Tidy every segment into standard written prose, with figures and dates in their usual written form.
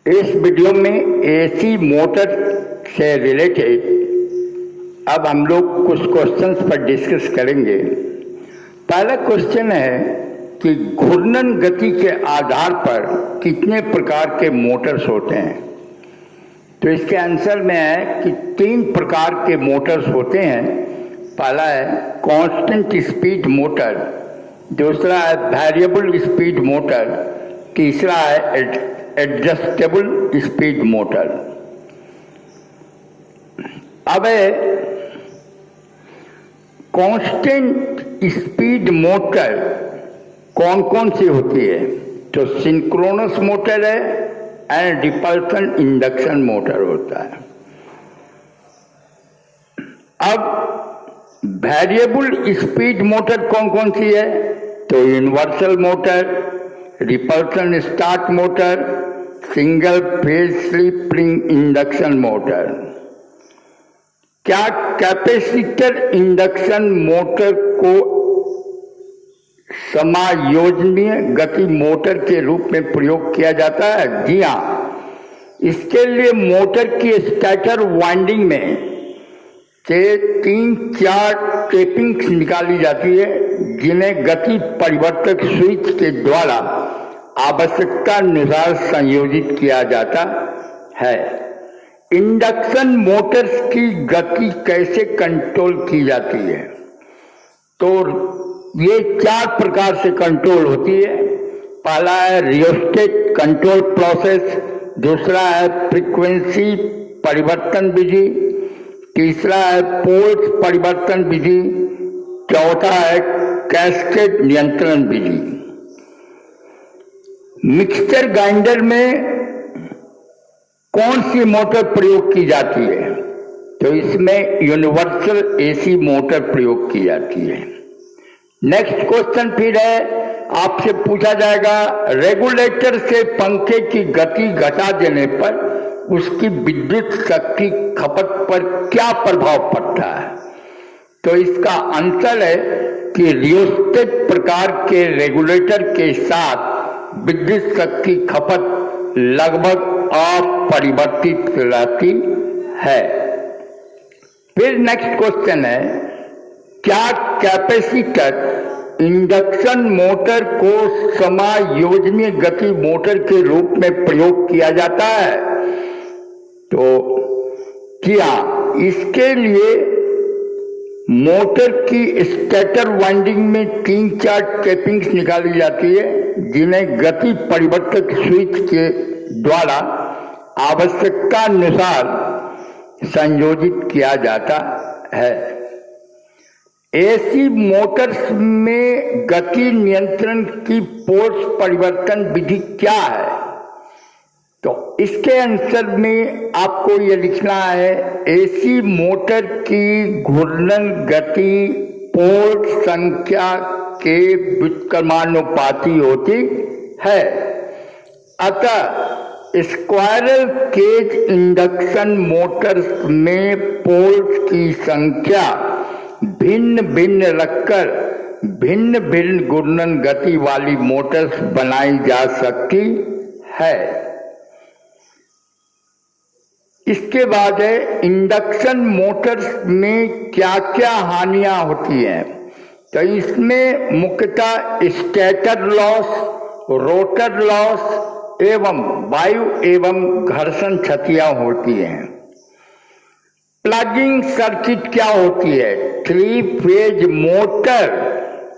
इस वीडियो में AC motor से रिलेटेड अब हम लोग कुछ क्वेश्चंस पर डिस्कस करेंगे। पहला क्वेश्चन है कि घूर्णन गति के आधार पर कितने प्रकार के मोटर्स होते हैं। तो इसके आंसर में है कि 3 प्रकार के मोटर्स होते हैं। पहला है कांस्टेंट स्पीड मोटर, दूसरा है वेरिएबल स्पीड मोटर, तीसरा है एडजस्टेबल स्पीड मोटर। अब कांस्टेंट स्पीड मोटर कौन कौन सी होती है? तो सिंक्रोनस मोटर है एंड रिपल्सन इंडक्शन मोटर होता है। अब वेरिएबल स्पीड मोटर कौन कौन सी है? तो universal motor, repulsion start motor, single phase slip ring induction motor. क्या कैपेसिटर इंडक्शन मोटर को समायोजनीय गति मोटर के रूप में प्रयोग किया जाता है? जी हाँ। इसके लिए मोटर की स्टेटर वाइंडिंग में से 3-4 टेपिंग्स निकाली जाती है, जिन्हें गति परिवर्तक स्विच के द्वारा आवश्यकता अनुसार संयोजित किया जाता है। इंडक्शन मोटर्स की गति कैसे कंट्रोल की जाती है? तो ये 4 प्रकार से कंट्रोल होती है। पहला है रियोस्टेट कंट्रोल प्रोसेस, दूसरा है फ्रीक्वेंसी परिवर्तन विधि, तीसरा है पोल्स परिवर्तन विधि, चौथा है कैस्केड नियंत्रण विधि। मिक्सचर ग्राइंडर में कौन सी मोटर प्रयोग की जाती है? तो इसमें यूनिवर्सल एसी मोटर प्रयोग की जाती है। नेक्स्ट क्वेश्चन फिर है, आपसे पूछा जाएगा रेगुलेटर से पंखे की गति घटा देने पर उसकी विद्युत शक्ति खपत पर क्या प्रभाव पड़ता है? तो इसका आंसर है कि रियोस्टेट प्रकार के रेगुलेटर के साथ विद्युत शक्ति खपत लगभग अपरिवर्तित रहती है। फिर नेक्स्ट क्वेश्चन है, क्या कैपेसिटर इंडक्शन मोटर को समायोजनीय गति मोटर के रूप में प्रयोग किया जाता है? तो क्या इसके लिए मोटर की स्टेटर वाइंडिंग में 3-4 टेपिंग्स निकाली जाती है, जिन्हें गति परिवर्तक स्विच के द्वारा आवश्यकता अनुसार संयोजित किया जाता है। एसी मोटर्स में गति नियंत्रण की फोर्स परिवर्तन विधि क्या है? तो इसके आंसर में आपको ये लिखना है, एसी मोटर की घूर्णन गति पोल संख्या के व्युत्क्रमानुपाती होती है। अतः स्क्वायरल केज इंडक्शन मोटर्स में पोल्स की संख्या भिन्न भिन्न रखकर भिन्न भिन्न घूर्णन गति वाली मोटर्स बनाई जा सकती है। इसके बाद है, इंडक्शन मोटर्स में क्या क्या हानियां होती हैं? तो इसमें मुख्यतः स्टेटर लॉस, रोटर लॉस एवं वायु एवं घर्षण क्षतियां होती हैं। प्लगिंग सर्किट क्या होती है? 3 फेज मोटर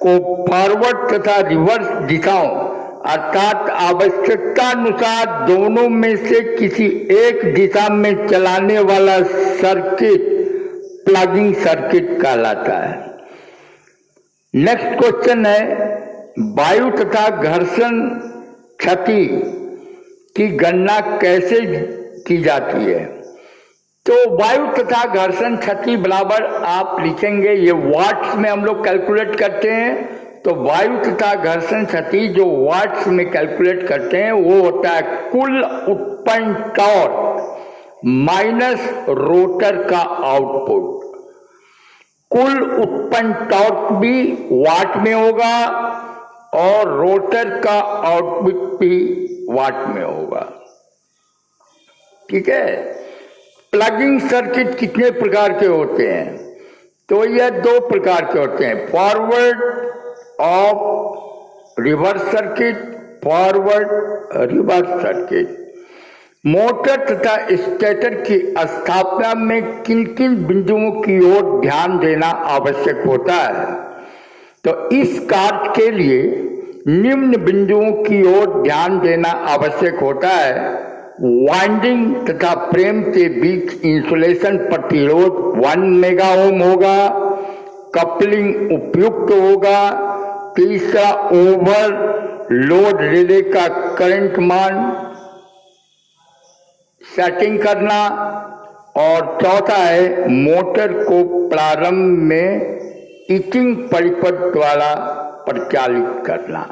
को फॉरवर्ड तथा रिवर्स दिशाओं अर्थात आवश्यकतानुसार दोनों में से किसी एक दिशा में चलाने वाला सर्किट प्लगिंग सर्किट कहलाता है। नेक्स्ट क्वेश्चन है, वायु तथा घर्षण क्षति की गणना कैसे की जाती है? तो वायु तथा घर्षण क्षति बराबर आप लिखेंगे, ये वाट्स में हम लोग कैलकुलेट करते हैं। तो वायु तथा घर्षण क्षति जो वाट्स में कैलकुलेट करते हैं वो होता है कुल उत्पन्न टॉर्क माइनस रोटर का आउटपुट। कुल उत्पन्न टॉर्क भी वाट में होगा और रोटर का आउटपुट भी वाट में होगा। ठीक है। प्लगिंग सर्किट कितने प्रकार के होते हैं? तो यह 2 प्रकार के होते हैं, फॉरवर्ड और reverse circuit, forward reverse circuit. Motor तथा स्टेटर की स्थापना में किन किन बिंदुओं की ओर ध्यान देना आवश्यक होता है? तो इस कार्य के लिए निम्न बिंदुओं की ओर ध्यान देना आवश्यक होता है। वाइंडिंग तथा फ्रेम के बीच इंसुलेशन प्रतिरोध 1 मेगा ओम होगा, कपलिंग उपयुक्त होगा, तीसरा ओवर लोड रिले का करंट मान सेटिंग करना, और चौथा है मोटर को प्रारंभ में इचिंग परिपथ द्वारा परिचालित करना।